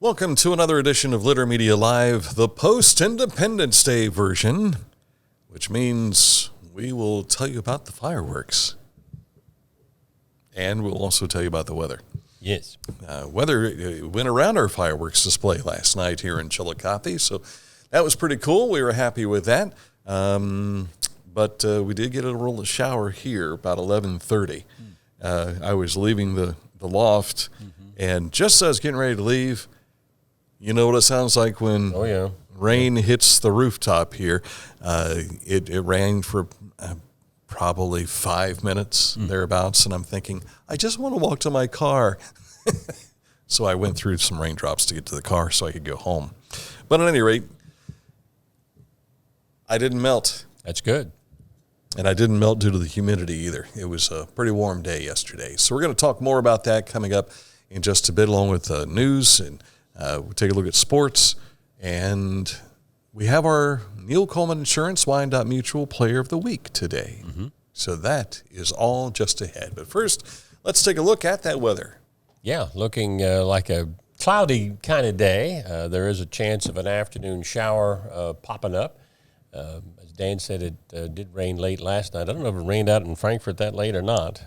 Welcome to another edition of Litter Media Live, the post-Independence Day version, which means we will tell you about the fireworks. And we'll also tell you about the weather. Yes. Weather went around our fireworks display last night here in Chillicothe, so that was pretty cool. We were happy with that. But we did get a little shower here about 11:30. I was leaving the loft, and just as I was getting ready to leave, you know what it sounds like when rain hits the rooftop here. It rained for probably 5 minutes, thereabouts, and I'm thinking, I just want to walk to my car. So I went through some raindrops to get to the car so I could go home. But at any rate, I didn't melt. That's good. And I didn't melt due to the humidity either. It was a pretty warm day yesterday. So we're going to talk more about that coming up in just a bit, along with news, and we'll take a look at sports. And we have our Neil Coleman Insurance Wyandotte Mutual Player of the Week today. So that is all just ahead. But first, let's take a look at that weather. Yeah, looking like a cloudy kind of day. There is a chance of an afternoon shower popping up. As Dan said, it did rain late last night. I don't know if it rained out in Frankfort that late or not.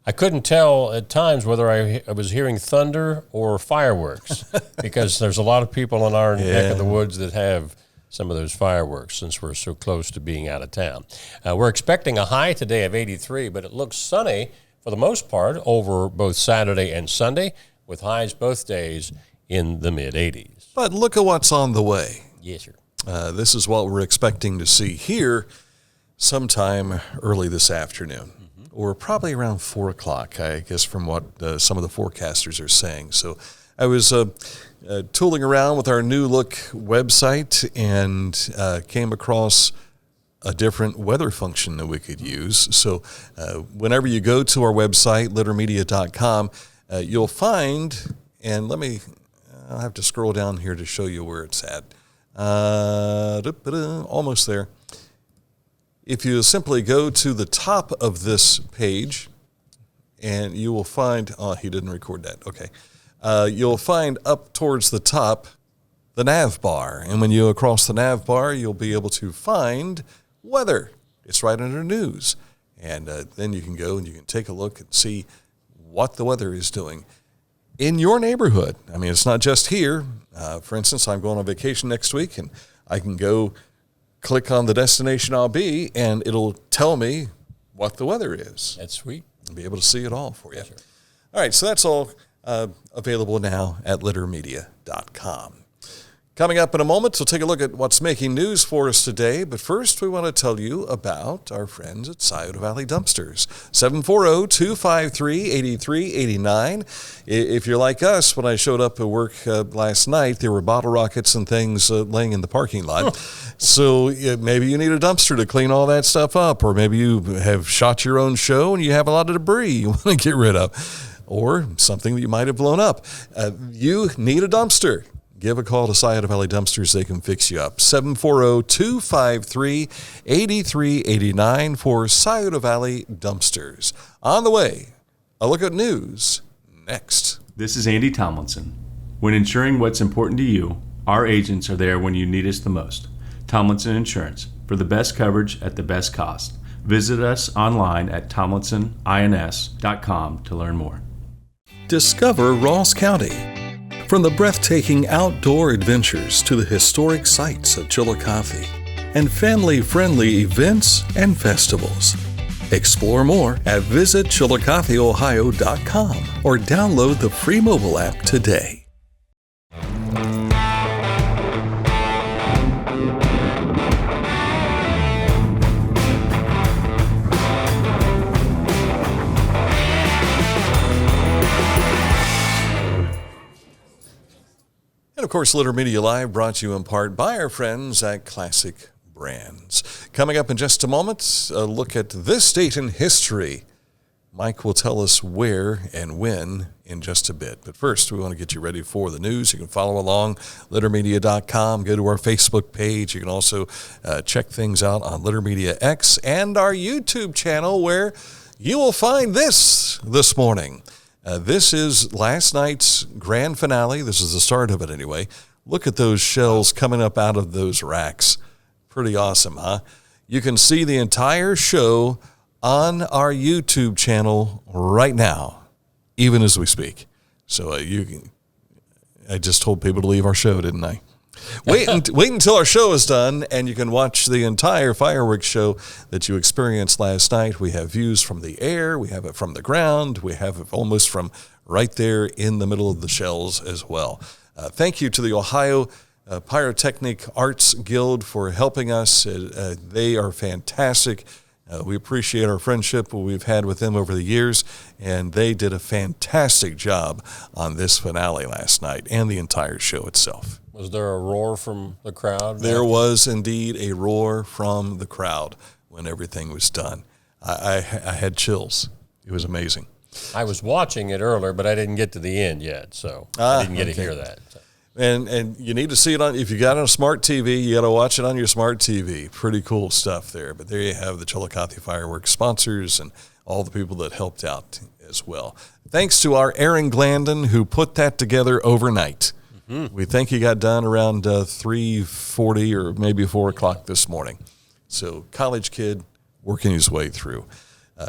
I couldn't tell at times whether I was hearing thunder or fireworks because there's a lot of people in our neck of the woods that have some of those fireworks since we're so close to being out of town. We're expecting a high today of 83, but it looks sunny for the most part over both Saturday and Sunday, with highs both days in the mid-80s. But look at what's on the way. Yes, sir. This is what we're expecting to see here sometime early this afternoon, or probably around 4 o'clock, I guess, from what some of the forecasters are saying. So I was tooling around with our new look website and came across a different weather function that we could use. So whenever you go to our website, littermedia.com, you'll find, and I'll have to scroll down here to show you where it's at. Almost there. If you simply go to the top of this page, and you will find, he didn't record that, okay. You'll find up towards the top the nav bar, and when you go across the nav bar, you'll be able to find weather. It's right under news, and then you can go and you can take a look and see what the weather is doing in your neighborhood. I mean, it's not just here. For instance, I'm going on vacation next week, and I can go click on the destination I'll be, and it'll tell me what the weather is. That's sweet. I'll be able to see it all for you. Sure. All right, so that's all available now at littermedia.com. Coming up in a moment, we'll take a look at what's making news for us today. But first, we want to tell you about our friends at Scioto Valley Dumpsters. 740-253-8389. If you're like us, when I showed up at work last night, there were bottle rockets and things laying in the parking lot. So maybe you need a dumpster to clean all that stuff up. Or maybe you have shot your own show and you have a lot of debris you want to get rid of. Or something that you might have blown up. You need a dumpster. Give a call to Scioto Valley Dumpsters. They can fix you up. 740-253-8389 for Scioto Valley Dumpsters. On the way, a look at news next. This is Andy Tomlinson. When ensuring what's important to you, our agents are there when you need us the most. Tomlinson Insurance, for the best coverage at the best cost. Visit us online at tomlinsonins.com to learn more. Discover Ross County. From the breathtaking outdoor adventures to the historic sights of Chillicothe and family-friendly events and festivals. Explore more at visitchillicotheohio.com or download the free mobile app today. And, of course, Litter Media Live brought to you in part by our friends at Classic Brands. Coming up in just a moment, a look at this date in history. Mike will tell us where and when in just a bit. But first, we want to get you ready for the news. You can follow along, littermedia.com. Go to our Facebook page. You can also check things out on Litter Media X and our YouTube channel, where you will find this morning. This is last night's grand finale. This is the start of it anyway. Look at those shells coming up out of those racks. Pretty awesome, huh? You can see the entire show on our YouTube channel right now, even as we speak. So I just told people to leave our show, didn't I? Wait until our show is done, and you can watch the entire fireworks show that you experienced last night. We have views from the air. We have it from the ground. We have it almost from right there in the middle of the shells as well. Thank you to the Ohio Pyrotechnic Arts Guild for helping us. They are fantastic. We appreciate our friendship we've had with them over the years, and they did a fantastic job on this finale last night and the entire show itself. Was there a roar from the crowd? There was indeed a roar from the crowd when everything was done. I had chills. It was amazing. I was watching it earlier, but I didn't get to the end yet, so I didn't get to hear that. So. And you need to see it on, if you got a smart TV, you got to watch it on your smart TV. Pretty cool stuff there. But there you have the Chillicothe Fireworks sponsors and all the people that helped out as well. Thanks to our Aaron Glandon, who put that together overnight. Mm-hmm. We think he got done around 3:40 or maybe 4 o'clock this morning. So college kid working his way through.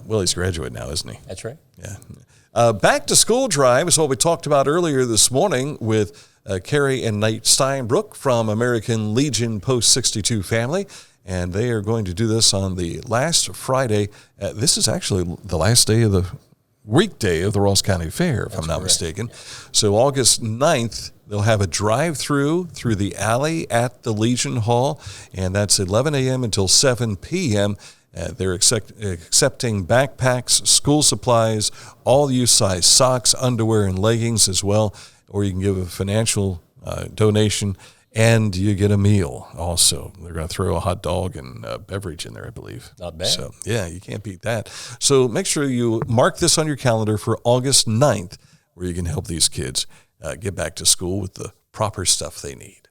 Well, he's graduate now, isn't he? That's right. Yeah. Back to school drive is what we talked about earlier this morning with Carrie and Nate Steinbrook from American Legion Post 62 family. And they are going to do this on the last Friday. This is actually the last day of the weekday of the Ross County Fair, if I'm not mistaken. So August 9th, they'll have a drive-through through the alley at the Legion Hall, and that's 11 a.m. until 7 p.m. They're accepting backpacks, school supplies, all use size socks, underwear, and leggings as well, or you can give a financial donation, and you get a meal also. They're going to throw a hot dog and a beverage in there, I believe. Not bad. So, yeah, you can't beat that. So make sure you mark this on your calendar for August 9th, where you can help these kids get back to school with the proper stuff they need.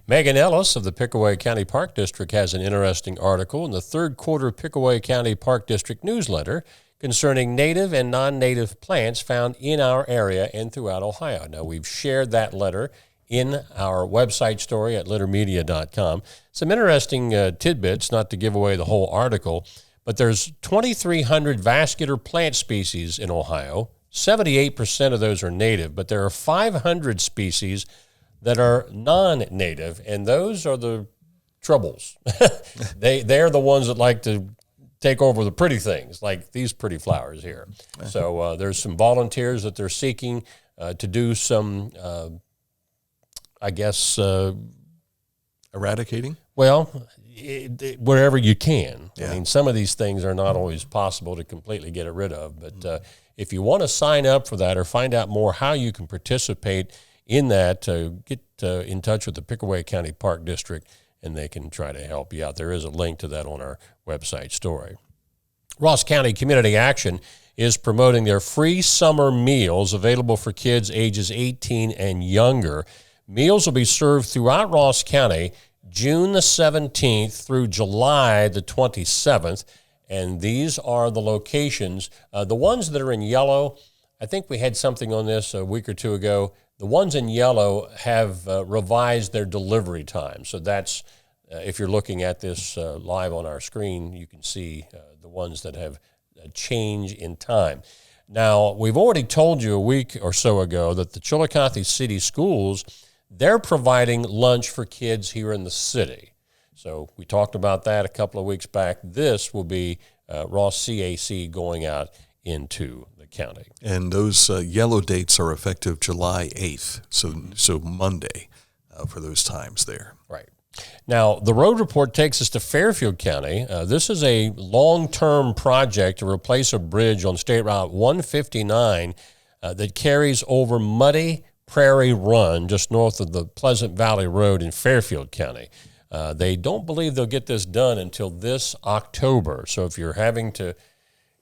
Megan Ellis of the Pickaway County Park District has an interesting article in the third quarter Pickaway County Park District newsletter concerning native and non-native plants found in our area and throughout Ohio. Now, we've shared that letter in our website story at littermedia.com. Some interesting tidbits, not to give away the whole article, but there's 2,300 vascular plant species in Ohio. 78% of those are native, but there are 500 species that are non-native, and those are the troubles. They're the ones that like to take over the pretty things, like these pretty flowers here. So there's some volunteers that they're seeking to do some, eradicating? Well, wherever you can. Yeah. I mean, some of these things are not always possible to completely get rid of, but if you want to sign up for that or find out more how you can participate in that, get in touch with the Pickaway County Park District, and they can try to help you out. There is a link to that on our website story. Ross County Community Action is promoting their free summer meals available for kids ages 18 and younger. Meals will be served throughout Ross County June the 17th through July the 27th, and these are the locations. The ones that are in yellow, I think we had something on this a week or two ago. The ones in yellow have revised their delivery time. So that's, if you're looking at this live on our screen, you can see the ones that have a change in time. Now, we've already told you a week or so ago that the Chillicothe City Schools, they're providing lunch for kids here in the city. So we talked about that a couple of weeks back. This will be Ross CAC going out into the county. And those yellow dates are effective July 8th, so Monday for those times there. Right. Now, the road report takes us to Fairfield County. This is a long-term project to replace a bridge on State Route 159 that carries over Muddy Prairie Run just north of the Pleasant Valley Road in Fairfield County. They don't believe they'll get this done until this October. So if you're having to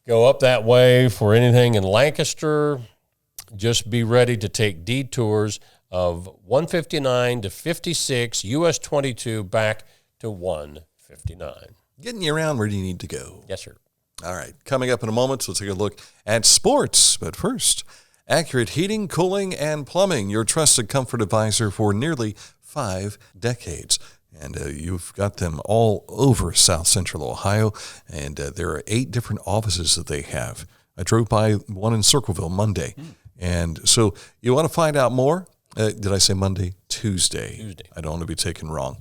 go up that way for anything in Lancaster, just be ready to take detours of 159 to 56, US 22 back to 159. Getting you around where you need to go. Yes, sir. All right, coming up in a moment, we'll take a look at sports. But first, Accurate Heating, Cooling, and Plumbing, your trusted comfort advisor for nearly 5 decades. And you've got them all over South Central Ohio, and there are 8 different offices that they have. I drove by one in Circleville Monday. And so you want to find out more? Did I say Monday? Tuesday. I don't want to be taken wrong.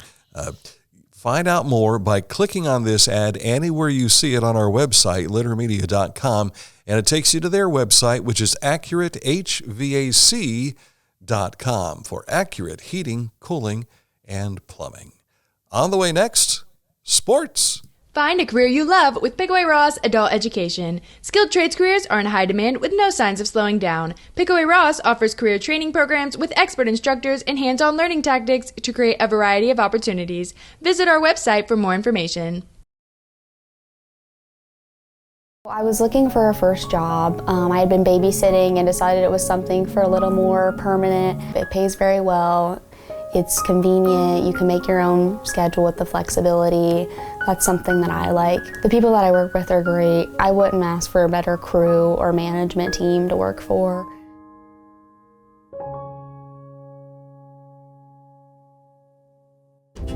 Find out more by clicking on this ad anywhere you see it on our website, littermedia.com, and it takes you to their website, which is accuratehvac.com for accurate heating, cooling, and plumbing. On the way next, sports. Find a career you love with Pickaway Ross Adult Education. Skilled trades careers are in high demand with no signs of slowing down. Pickaway Ross offers career training programs with expert instructors and hands-on learning tactics to create a variety of opportunities. Visit our website for more information. I was looking for a first job. I had been babysitting and decided it was something for a little more permanent. It pays very well. It's convenient. You can make your own schedule with the flexibility. That's something that I like. The people that I work with are great. I wouldn't ask for a better crew or management team to work for.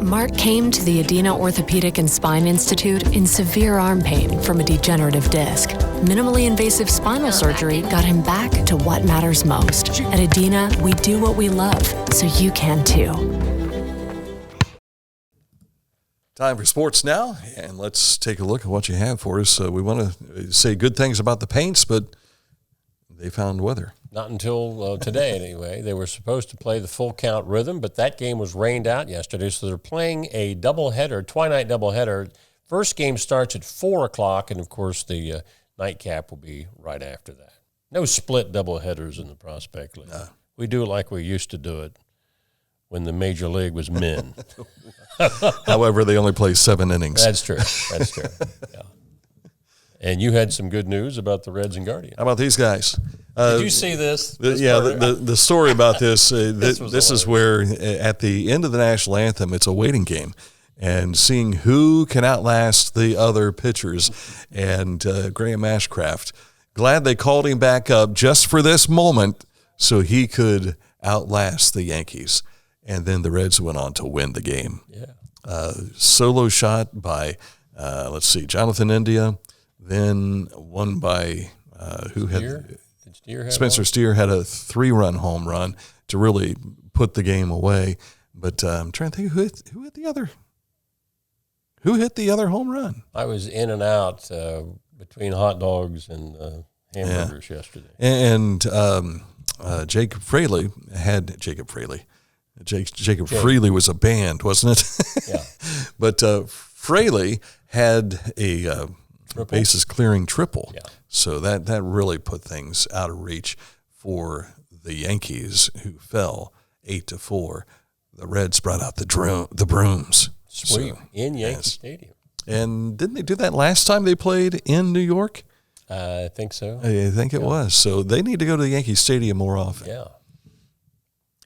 Mark came to the Adena Orthopedic and Spine Institute in severe arm pain from a degenerative disc. Minimally invasive spinal surgery got him back to what matters most. At Adena, we do what we love, so you can too. Time for sports now, and let's take a look at what you have for us. We want to say good things about the Paints, but they found weather. Not until today, anyway. They were supposed to play the full count rhythm, but that game was rained out yesterday, so they're playing a doubleheader, twilight doubleheader. First game starts at 4 o'clock, and, of course, the nightcap will be right after that. No split doubleheaders in the Prospect League. No. We do it like we used to do it when the Major League was men. However, they only play 7 innings. That's true. That's true. Yeah. And you had some good news about the Reds and Guardians. How about these guys? Did you see this? The story about this, this is where at the end of the national anthem, it's a waiting game. And seeing who can outlast the other pitchers. And Graham Ashcraft, glad they called him back up just for this moment so he could outlast the Yankees. And then the Reds went on to win the game. Yeah. Solo shot by, Jonathan India. Then one by Spencer Steer had a 3-run home run to really put the game away. But I'm trying to think who hit the other. Who hit the other home run? I was in and out between hot dogs and hamburgers yesterday. And Jacob Fraley. Jacob Freely was a band, wasn't it? Yeah. But Fraley had a bases clearing triple. Yeah. So that really put things out of reach for the Yankees, who fell 8-4. The Reds brought out the brooms. Sweep in Yankee Stadium. And didn't they do that last time they played in New York? I think so. I think it was. So they need to go to the Yankee Stadium more often. Yeah.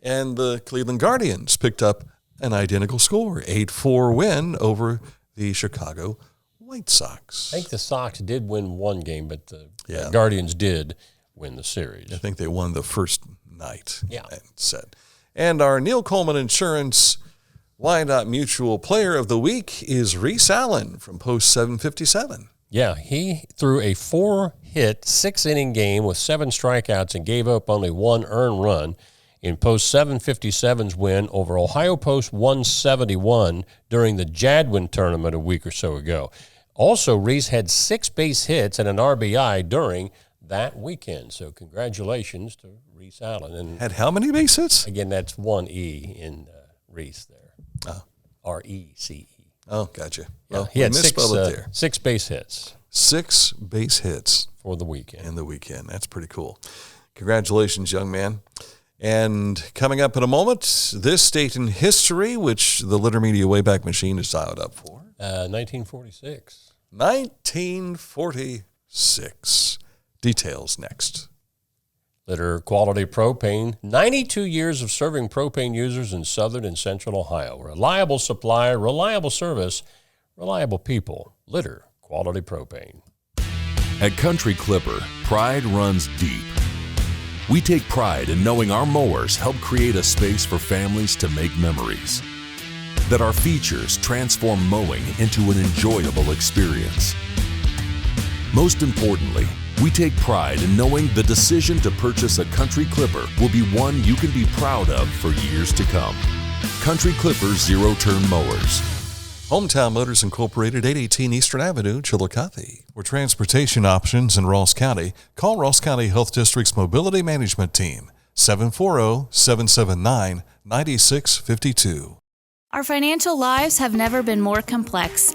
And the Cleveland Guardians picked up an identical score, 8-4 win over the Chicago White Sox. I think the Sox did win one game, but the Guardians did win the series. I think they won the first night. Yeah. And our Neil Coleman Insurance Wyandotte Mutual Player of the Week is Reese Allen from Post 757. Yeah, he threw a 4-hit, 6-inning game with 7 strikeouts and gave up only 1 earned run in Post 757's win over Ohio Post 171 during the Jadwin tournament a week or so ago. Also, Reese had 6 base hits and an RBI during that weekend. So congratulations to Reese Allen. And had how many base hits? Again, that's 1 E in Reese there. R-E-C-E. Oh, gotcha. Yeah, Well, he had there. 6 base hits. 6 base hits. For the weekend. In the weekend. That's pretty cool. Congratulations, young man. And coming up in a moment, this date in history, which the Litter Media Wayback Machine is dialed up for. 1946. 1946. Details next. Litter Quality Propane, 92 years of serving propane users in southern and central Ohio. Reliable supply, reliable service, reliable people. Litter Quality Propane. At Country Clipper, pride runs deep. We take pride in knowing our mowers help create a space for families to make memories. That our features transform mowing into an enjoyable experience. Most importantly, we take pride in knowing the decision to purchase a Country Clipper will be one you can be proud of for years to come. Country Clipper zero-turn mowers. Hometown Motors Incorporated, 818 Eastern Avenue, Chillicothe. For transportation options in Ross County, call Ross County Health District's Mobility Management Team, 740-779-9652. Our financial lives have never been more complex,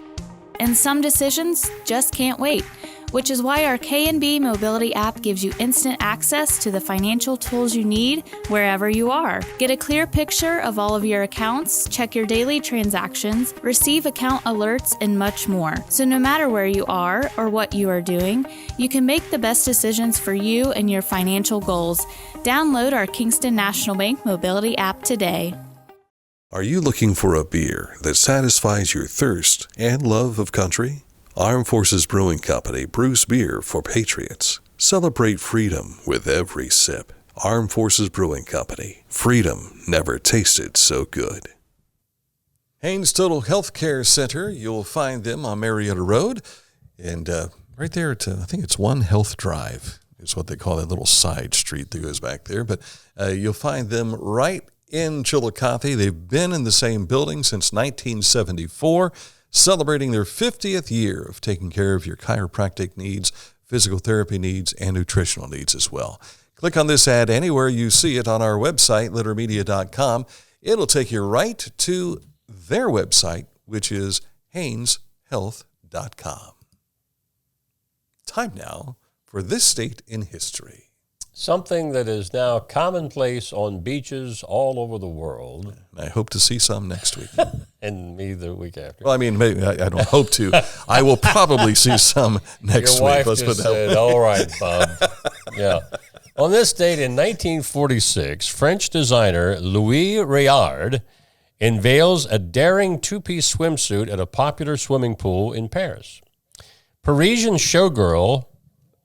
and some decisions just can't wait, which is why our K&B Mobility app gives you instant access to the financial tools you need wherever you are. Get a clear picture of all of your accounts, check your daily transactions, receive account alerts, and much more. So no matter where you are or what you are doing, you can make the best decisions for you and your financial goals. Download our Kingston National Bank Mobility app today. Are you looking for a beer that satisfies your thirst and love of country? Armed Forces Brewing Company brews beer for patriots. Celebrate freedom with every sip. Armed Forces Brewing Company. Freedom never tasted so good. Haynes Total Health Care Center. You'll find them on Marietta Road. And right there at, I think it's One Health Drive is what they call that little side street that goes back there. But you'll find them right in Chillicothe. They've been in the same building since 1974. Celebrating their 50th year of taking care of your chiropractic needs, physical therapy needs, and nutritional needs as well. Click on this ad anywhere you see it on our website, littermedia.com. It'll take you right to their website, which is hayneshealth.com. Time now for This State in History. Something that is now commonplace on beaches all over the world. I hope to see some next week. And me the week after. Well, I mean, maybe I don't hope to. I will probably see some next Your week. wife just said, all right, Bob. Yeah. On this date in 1946, French designer Louis Réard unveils a daring two-piece swimsuit at a popular swimming pool in Paris. Parisian showgirl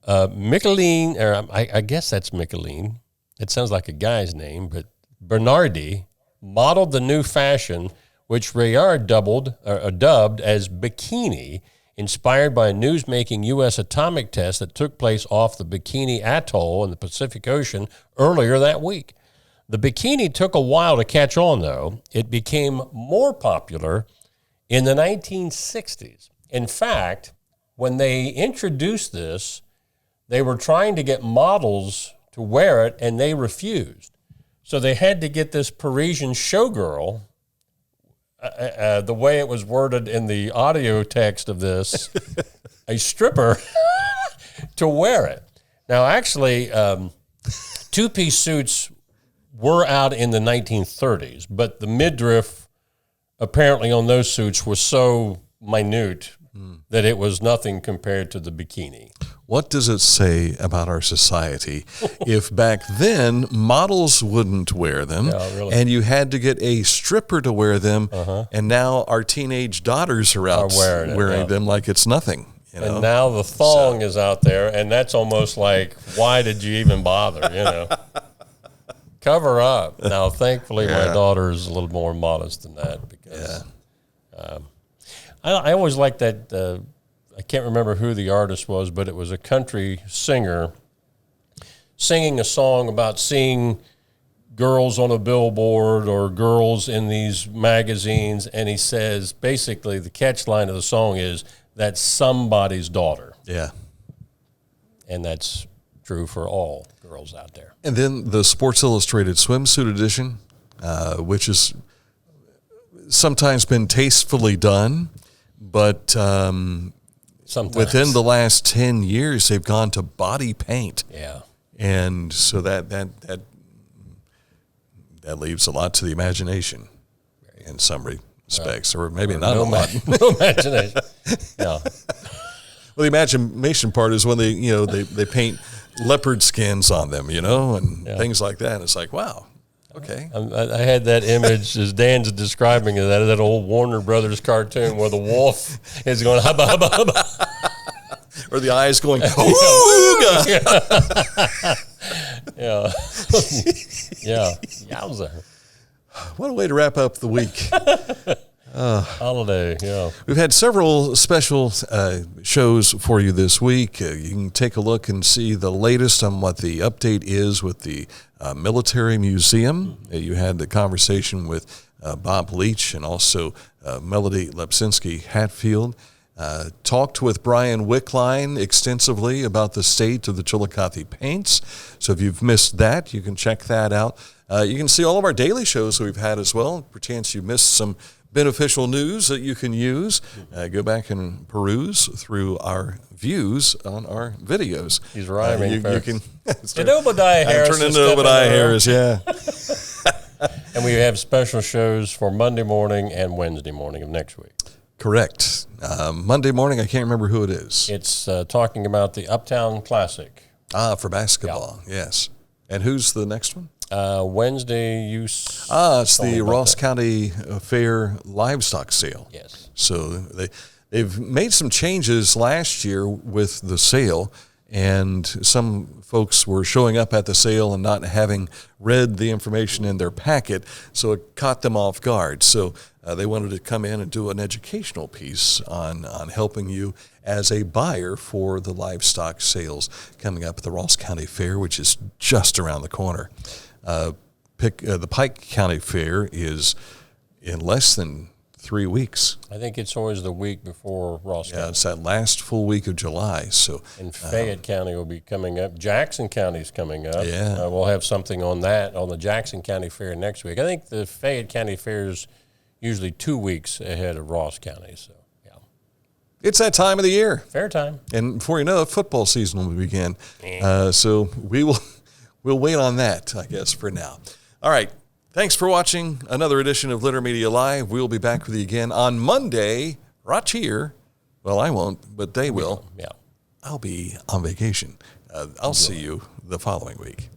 Micheline, or I guess that's Micheline. It sounds like a guy's name, but Bernardi modeled the new fashion, which Réard dubbed as bikini, inspired by a news-making U.S. atomic test that took place off the Bikini Atoll in the Pacific Ocean earlier that week. The bikini took a while to catch on, though. It became more popular in the 1960s. In fact, when they introduced this, they were trying to get models to wear it, and they refused. So they had to get this Parisian showgirl, the way it was worded in the audio text of this, a stripper, to wear it. Now, actually, two-piece suits were out in the 1930s, but the midriff apparently on those suits was so minute that it was nothing compared to the bikini. What does it say about our society if back then models wouldn't wear them, really. and you had to get a stripper to wear them, and now our teenage daughters are out wearing them like it's nothing. You know? And now the thong is out there, and that's almost like, why did you even bother, you know? Cover up. Now, thankfully, my daughter is a little more modest than that because I always liked that. I can't remember who the artist was, but it was a country singer singing a song about seeing girls on a billboard or girls in these magazines, and he says, basically, the catch line of the song is, that's somebody's daughter. Yeah. And that's true for all girls out there. And then the Sports Illustrated swimsuit edition, which has sometimes been tastefully done, but within the last 10 years, they've gone to body paint. Yeah. And so that leaves a lot to the imagination in some respects, or maybe not a lot. No imagination. Yeah. Well, the imagination part is when they paint leopard skins on them, and things like that. And it's like, wow, okay. I had that image as Dan's describing it, that old Warner Brothers cartoon where the wolf is going hubba hubba hubba. or the eyes going, ooga. Yeah. Yeah. Yowza. What a way to wrap up the week. Holiday, yeah. We've had several special shows for you this week. You can take a look and see the latest on what the update is with the Military Museum. You had the conversation with Bob Leach and also Melody Lepsinski Hatfield. Talked with Brian Wickline extensively about the state of the Chillicothe paints. So if you've missed that, you can check that out. You can see all of our daily shows that we've had as well. Perchance you missed some beneficial news that you can use. Go back and peruse through our views on our videos. He's rhyming. You can And Obadiah Harris. Turn into Obadiah Harris, yeah. And we have special shows for Monday morning and Wednesday morning of next week. Correct. Monday morning, I can't remember who it is. It's talking about the Uptown Classic. For basketball, yes. And who's the next one? Wednesday, it's the Ross County Fair livestock sale. Yes. So they've made some changes last year with the sale, and some folks were showing up at the sale and not having read the information in their packet, so it caught them off guard. So they wanted to come in and do an educational piece on helping you as a buyer for the livestock sales coming up at the Ross County Fair, which is just around the corner. The Pike County Fair is in less than 3 weeks. I think it's always the week before Ross County. Yeah, it's that last full week of July. So, and Fayette County will be coming up. Jackson County's coming up. Yeah. We'll have something on that, on the Jackson County Fair next week. I think the Fayette County Fair is usually 2 weeks ahead of Ross County. So, yeah. It's that time of the year. Fair time. And before you know it, football season will begin. So we'll wait on that, I guess, for now. All right. Thanks for watching another edition of Litter Media Live. We'll be back with you again on Monday, right here. Well, I won't, but they will. Yeah. I'll be on vacation. I'll see you the following week.